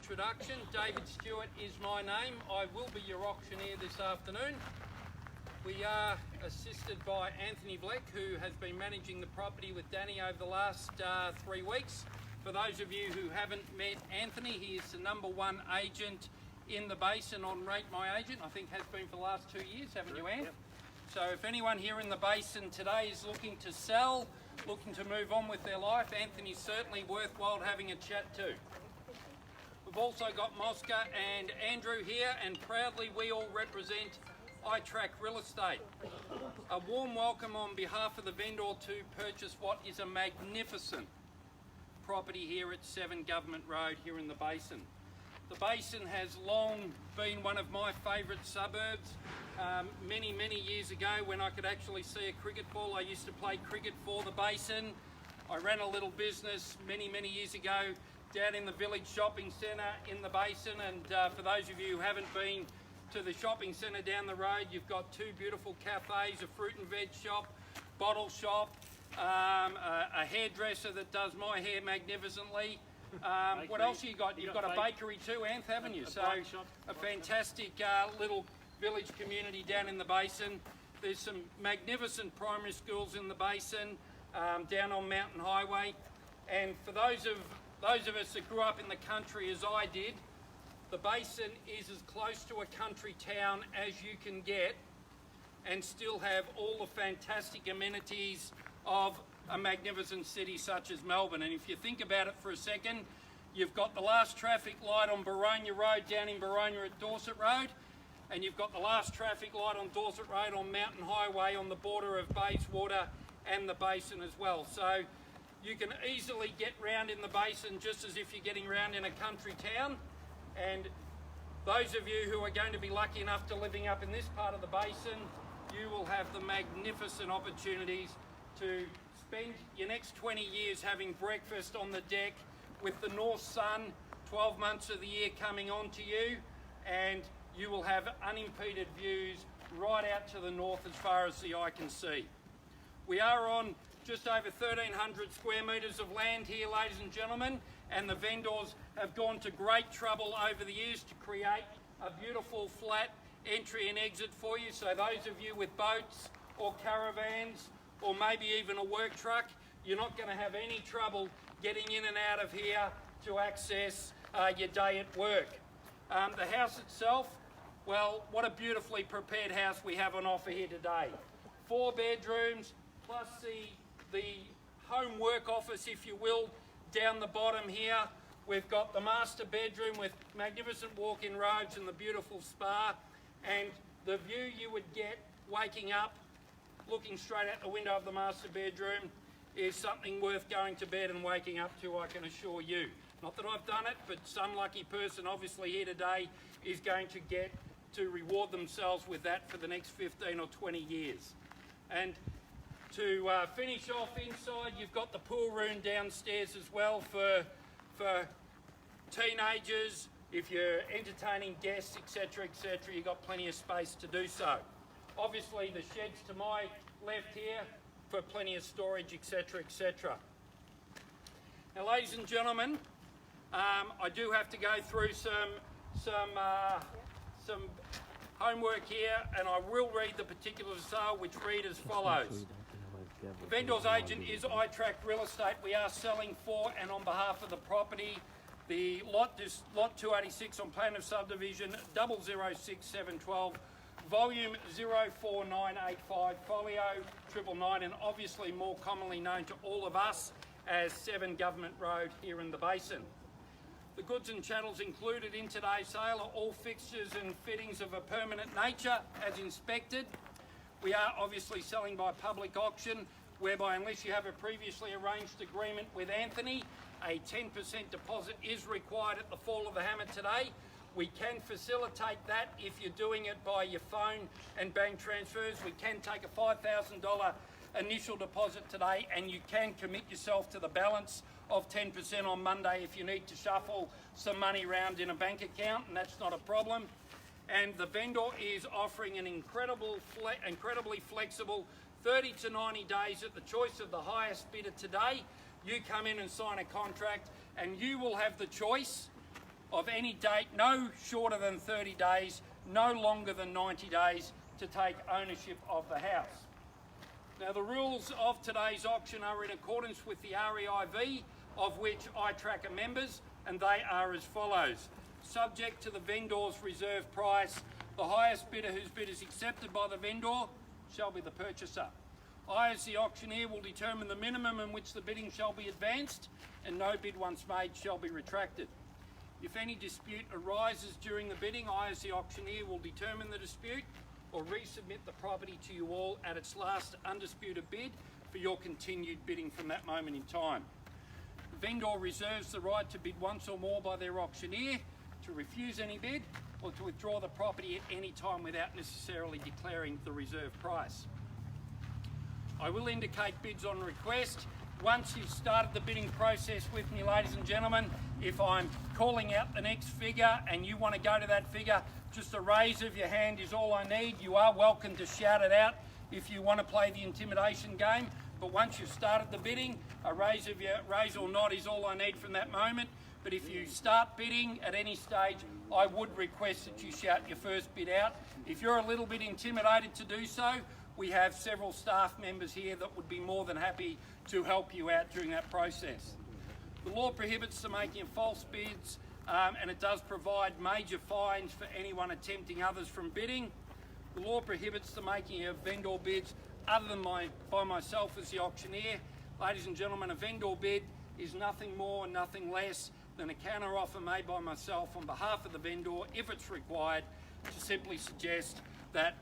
introduction. David Stewart is my name. I will be your auctioneer this afternoon. We are assisted by Anthony Bleck, who has been managing the property with Danny over the last 3 weeks. For those of you who haven't met Anthony, he is the #1 agent in the Basin on Rate My Agent. I think has been for the last 2 years, haven't you, Anth? Yep. So if anyone here in the Basin today is looking to sell, looking to move on with their life, Anthony's certainly worthwhile having a chat to. We've also got Mosca and Andrew here, and proudly we all represent iTRAK Real Estate. A warm welcome on behalf of the vendor to purchase what is a magnificent property here at 7 Government Road here in the Basin. The Basin has long been one of my favourite suburbs. Many years ago, when I could actually see a cricket ball, I used to play cricket for the Basin. I ran a little business many years ago down in the village shopping centre in the Basin, and for those of you who haven't been to the shopping centre down the road, you've got 2 beautiful cafes, a fruit and veg shop, bottle shop, a hairdresser that does my hair magnificently. What else you got? You've got a bakery too, Anth, haven't you? So a fantastic little village community down in the Basin. There's some magnificent primary schools in the Basin, down on Mountain Highway. And for those of us that grew up in the country as I did, the Basin is as close to a country town as you can get and still have all the fantastic amenities of a magnificent city such as Melbourne. And if you think about it for a second, you've got the last traffic light on BORONIA Road down in Boronia at Dorset Road, and you've got the last traffic light on Dorset Road on Mountain Highway on the border of Bayswater and the Basin as well. So you can easily get round in the Basin just as if you're getting round in a country town. And those of you who are going to be lucky enough to living up in this part of the Basin, you will have the magnificent opportunities to spend your next 20 years having breakfast on the deck with the north sun 12 months of the year coming on to you, and you will have unimpeded views right out to the north as far as the eye can see. We are on just over 1,300 square metres of land here, ladies and gentlemen, and the vendors have gone to great trouble over the years to create a beautiful flat entry and exit for you. So those of you with boats or caravans or maybe even a work truck, you're not going to have any trouble getting in and out of here to access your day at work. The house itself, well, what a beautifully prepared house we have on offer here today. 4 bedrooms plus the home work office, if you will, down the bottom here. We've got the master bedroom with magnificent walk-in robes and the beautiful spa, and the view you would get waking up looking straight out the window of the master bedroom is something worth going to bed and waking up to, I can assure you. Not that I've done it, but some lucky person obviously here today is going to get to reward themselves with that for the next 15 or 20 years. And to finish off inside, you've got the pool room downstairs as well for teenagers. If you're entertaining guests, etc., you've got plenty of space to do so. Obviously the sheds to my left here for plenty of storage, etc. Now, ladies and gentlemen, I do have to go through some homework here, and I will read the particulars of sale, which read as follows. The vendor's agent is iTRAK Real Estate. We are selling for and on behalf of the property. The lot is lot 286 on plan of subdivision 006712. Volume 04985, folio 999, and obviously more commonly known to all of us as 7 Government Road here in the Basin. The goods and chattels included in today's sale are all fixtures and fittings of a permanent nature as inspected. We are obviously selling by public auction, whereby unless you have a previously arranged agreement with Anthony, a 10% deposit is required at the fall of the hammer today. We can facilitate that if you're doing it by your phone and bank transfers. We can take a $5,000 initial deposit today, and you can commit yourself to the balance of 10% on Monday if you need to shuffle some money around in a bank account, and that's not a problem. And the vendor is offering an incredibly flexible 30 to 90 days at the choice of the highest bidder today. You come in and sign a contract, and you will have the choice of any date no shorter than 30 days, no longer than 90 days to take ownership of the house. Now the rules of today's auction are in accordance with the REIV, of which iTRAK are members, and they are as follows. Subject to the vendor's reserve price, the highest bidder whose bid is accepted by the vendor shall be the purchaser. I, as the auctioneer, will determine the minimum in which the bidding shall be advanced, and no bid once made shall be retracted. If any dispute arises during the bidding, I, as the auctioneer, will determine the dispute or resubmit the property to you all at its last undisputed bid for your continued bidding from that moment in time. The vendor reserves the right to bid once or more by their auctioneer, to refuse any bid, or to withdraw the property at any time without necessarily declaring the reserve price. I will indicate bids on request. Once you've started the bidding process with me, ladies and gentlemen, if I'm calling out the next figure and you want to go to that figure, just a raise of your hand is all I need. You are welcome to shout it out if you want to play the intimidation game, but once you've started the bidding, a raise or nod is all I need from that moment. But if you start bidding at any stage, I would request that you shout your first bid out. If you're a little bit intimidated to do so, we have several staff members here that would be more than happy to help you out during that process. The law prohibits the making of false bids, and it does provide major fines for anyone attempting others from bidding. The law prohibits the making of vendor bids other than by myself as the auctioneer. Ladies and gentlemen, a vendor bid is nothing more, nothing less than a counter offer made by myself on behalf of the vendor, if it's required, to simply suggest that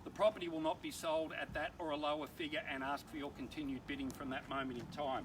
the property will not be sold at that or a lower figure, and ask for your continued bidding from that moment in time.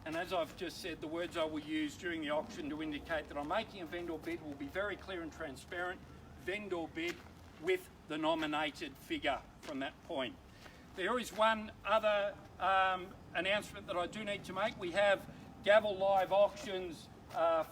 And as I've just said, the words I will use during the auction to indicate that I'm making a vendor bid will be very clear and transparent. Vendor bid with the nominated figure from that point. There is one other announcement that I do need to make. We have Gavel Live Auctions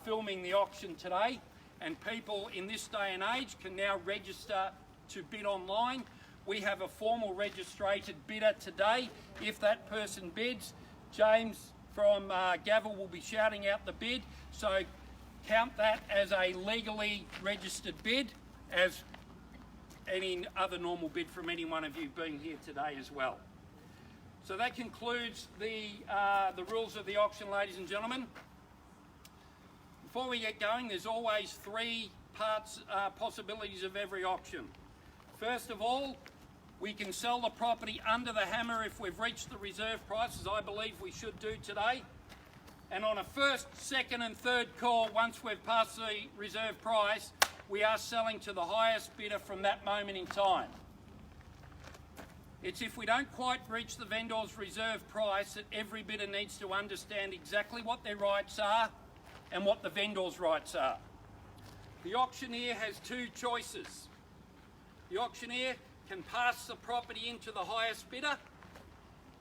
filming the auction today, and people in this day and age can now register to bid online. We have a formal registered bidder today. If that person bids, James from Gavel will be shouting out the bid, so count that as a legally registered bid, as any other normal bid from any one of you being here today as well. So that concludes the rules of the auction, ladies and gentlemen. Before we get going, there's always three possibilities of every auction. First of all, we can sell the property under the hammer if we've reached the reserve price, as I believe we should do today. And on a first, second and third call, once we've passed the reserve price, we are selling to the highest bidder from that moment in time. It's if we don't quite reach the vendor's reserve price that every bidder needs to understand exactly what their rights are and what the vendor's rights are. The auctioneer has two choices. The auctioneer can pass the property into the highest bidder.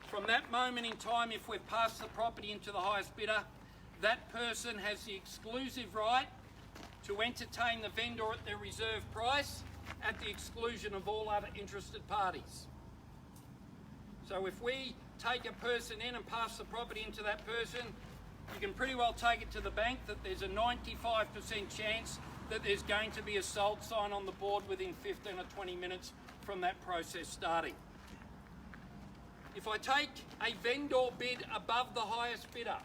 From that moment in time, if we've passed the property into the highest bidder, that person has the exclusive right to entertain the vendor at their reserve price at the exclusion of all other interested parties. So if we take a person in and pass the property into that person, you can pretty well take it to the bank that there's a 95% chance that there's going to be a sold sign on the board within 15 or 20 minutes from that process starting. If I take a vendor bid above the highest bidder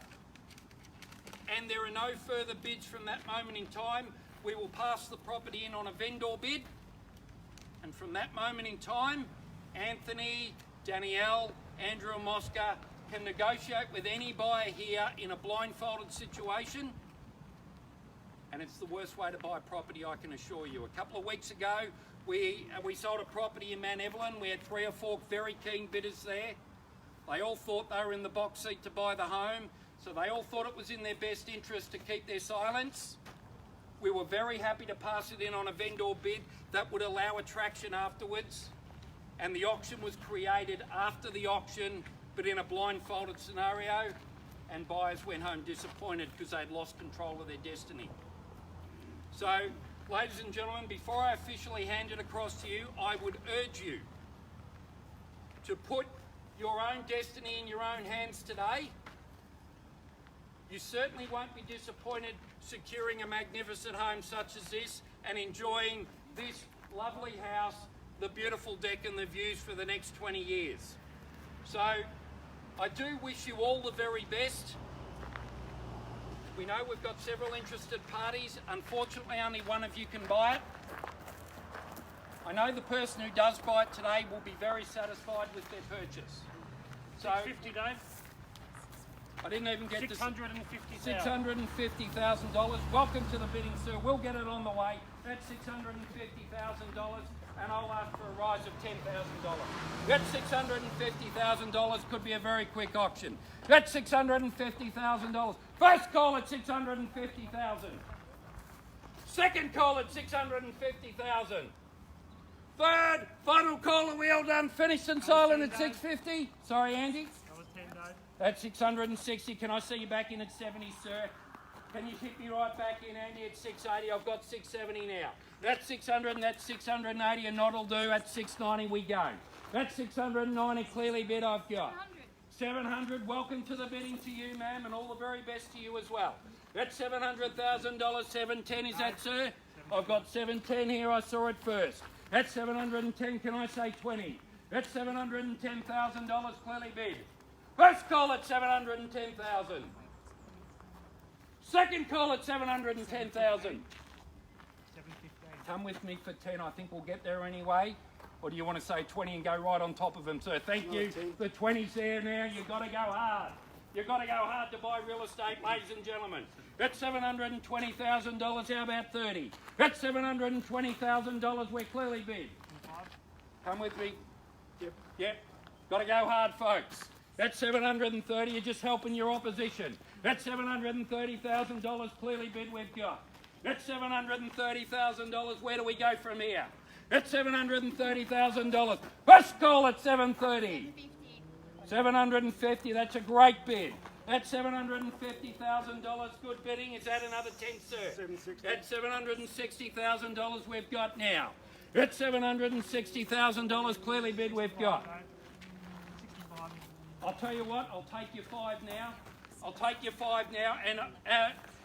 and there are no further bids from that moment in time, we will pass the property in on a vendor bid, and from that moment in time, Anthony, Danielle, Andrew and Mosca can negotiate with any buyer here in a blindfolded situation, and it's the worst way to buy property, I can assure you. A couple of weeks ago, we sold a property in Mount Evelyn. We had 3 or 4 very keen bidders there. They all thought they were in the box seat to buy the home, so they all thought it was in their best interest to keep their silence. We were very happy to pass it in on a vendor bid that would allow attraction afterwards, and the auction was created after the auction, but in a blindfolded scenario, and buyers went home disappointed because they'd lost control of their destiny. So, ladies and gentlemen, before I officially hand it across to you, I would urge you to put your own destiny in your own hands today. You certainly won't be disappointed securing a magnificent home such as this and enjoying this lovely house, the beautiful deck and the views for the next 20 years. So I do wish you all the very best. We know we've got several interested parties. Unfortunately, only one of you can buy it. I know the person who does buy it today will be very satisfied with their purchase. So, 50, Dave. I didn't even get $650,000. $650,000. Welcome to the bidding, sir. We'll get it on the way. That's $650,000, and I'll ask for a rise of $10,000. That $650,000 could be a very quick auction. That's $650,000. First call at $650,000. Second call at $650,000. Third, final call, are we all done? Finished and silent at $650? Sorry, Andy? That was 10, Dave. That's $660. Can I see you back in at $70, sir? Can you hit me right back in, Andy, at $680? I've got $670 now. That's $600 and that's $680. A nod will do. At $690 we go. That's $690 clearly bid I've got. $700. Welcome to the bidding to you, ma'am, and all the very best to you as well. That's $700,000. $710 is that, sir? I've got $710 here. I saw it first. That's $710. Can I say 20? That's $710,000 clearly bid. First call at $710,000. Second call at $710,000. Come with me for 10. I think we'll get there anyway. Or do you want to say 20 and go right on top of them, sir? Thank you. The 20's there now. You've got to go hard. You've got to go hard to buy real estate, ladies and gentlemen. That's $720,000. How about 30? That's $720,000. We're clearly bid. Come with me. Yep. Got to go hard, folks. That's $730. You're just helping your opposition. That's $730,000 clearly bid we've got. That's $730,000. Where do we go from here? That's $730,000. First call at $730. $750. That's a great bid. That's $750,000. Good bidding. Is that another 10, sir? That's $760,000 we've got now. That's $760,000 clearly bid we've got. I'll tell you what, I'll take your 5 now. I'll take your 5 now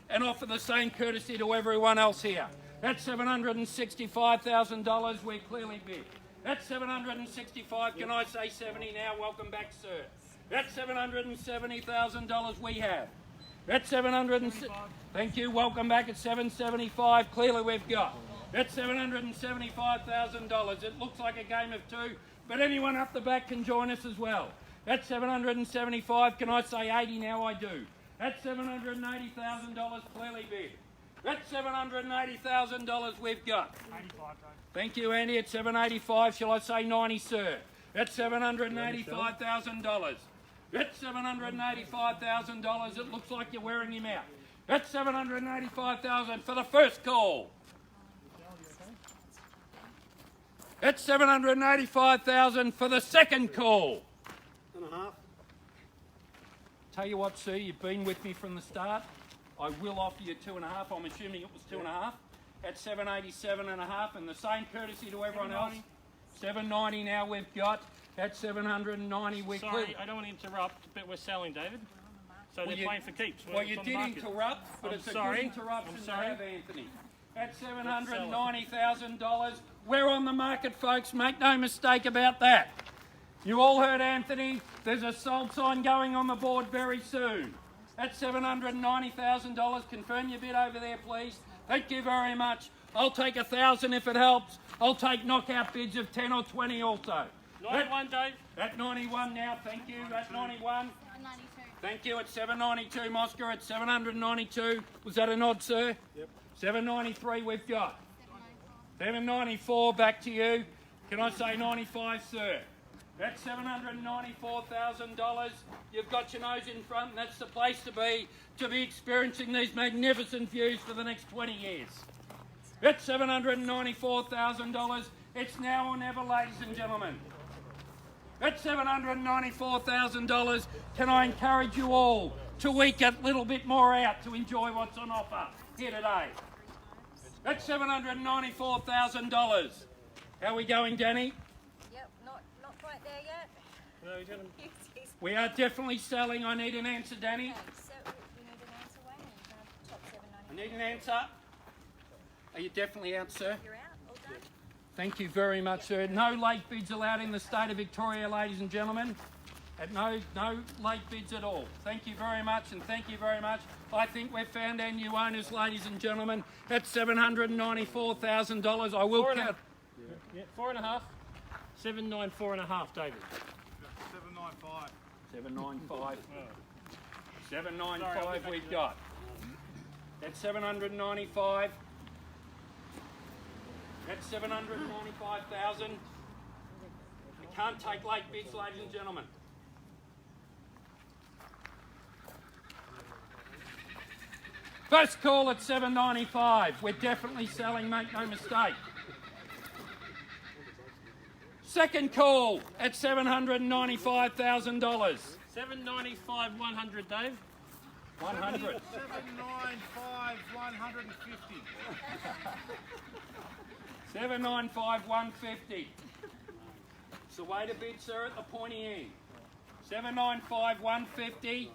and offer the same courtesy to everyone else here. That's $765,000 we're clearly bid. That's $765. Can I say 70 now? Welcome back, sir. That's $770,000 we have. That's Thank you. Welcome back at $775. Clearly we've got. That's $775,000. It looks like a game of two, but anyone up the back can join us as well. That's $775. Can I say 80 now? I do. That's $780,000 clearly bid. That's $780,000 we've got. 85, Thank you, Andy. At $785. Shall I say 90, sir? That's $785,000. That's $785,000. It looks like you're wearing him out. That's $785,000 for the first call. That's $785,000 for the second call. And a half. Tell you what, sir, you've been with me from the start. I will offer you 2.5. I'm assuming it was 2.5. At $787.5, and the same courtesy to everyone else. $790 now we've got. At $790 we're Sorry, I don't want to interrupt, but we're selling, David. So they're playing for keeps. Well, you did interrupt, but it's a good interruption to have, Anthony. At $790,000, we're on the market, folks. Make no mistake about that. You all heard Anthony. There's a sold sign going on the board very soon. At $790,000. Confirm your bid over there, please. Thank you very much. I'll take 1,000 if it helps. I'll take knockout bids of 10 or 20 also. 91, Dave. At 91 now, thank you. At 91. 92. Thank you. At 792, Moscow. At 792. Was that a nod, sir? Yep. 793 we've got. 794. 794, back to you. Can I say 95, sir? That's $794,000. You've got your nose in front, and that's the place to be experiencing these magnificent views for the next 20 years. That's $794,000. It's now or never, ladies and gentlemen. That's $794,000. Can I encourage you all to eke a little bit more out to enjoy what's on offer here today? That's $794,000. How are we going, Danny? Yep, not quite there yet. No, he's gonna... We are definitely selling. I need an answer, Danny. Okay, so we need an answer, Wayne. Top I need an answer. Are you definitely out, sir? You're out, all done? Thank you very much, sir. No late bids allowed in the state of Victoria, ladies and gentlemen. No late bids at all. Thank you very much, and thank you very much. I think we've found our new owners, ladies and gentlemen. At $794,000, I will count. Yeah, 4.5. 794.5, David. 795. 795. 795 we've got. That's 795. That's 795,000. We can't take late bids, ladies and gentlemen. First call at 795. We're definitely selling, make no mistake. Second call at $795,000. 795, 100, Dave. 100. 795, 150. 795, 150. It's the way to bid, sir, at the pointy end. 795, 150.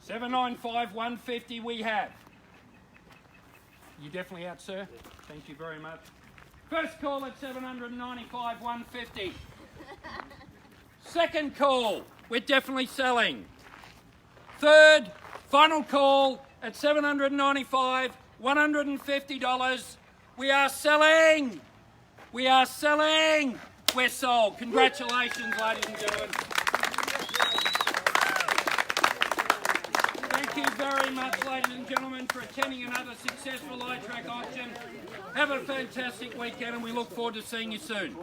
795, 150 we have. You definitely out, sir? Thank you very much. First call at 795, 150. Second call, we're definitely selling. Third, final call at $795, $150. We are selling. We are selling. We're sold. Congratulations, ladies and gentlemen. Thank you very much, ladies and gentlemen, for attending another successful iTRAK auction. Have a fantastic weekend, and we look forward to seeing you soon.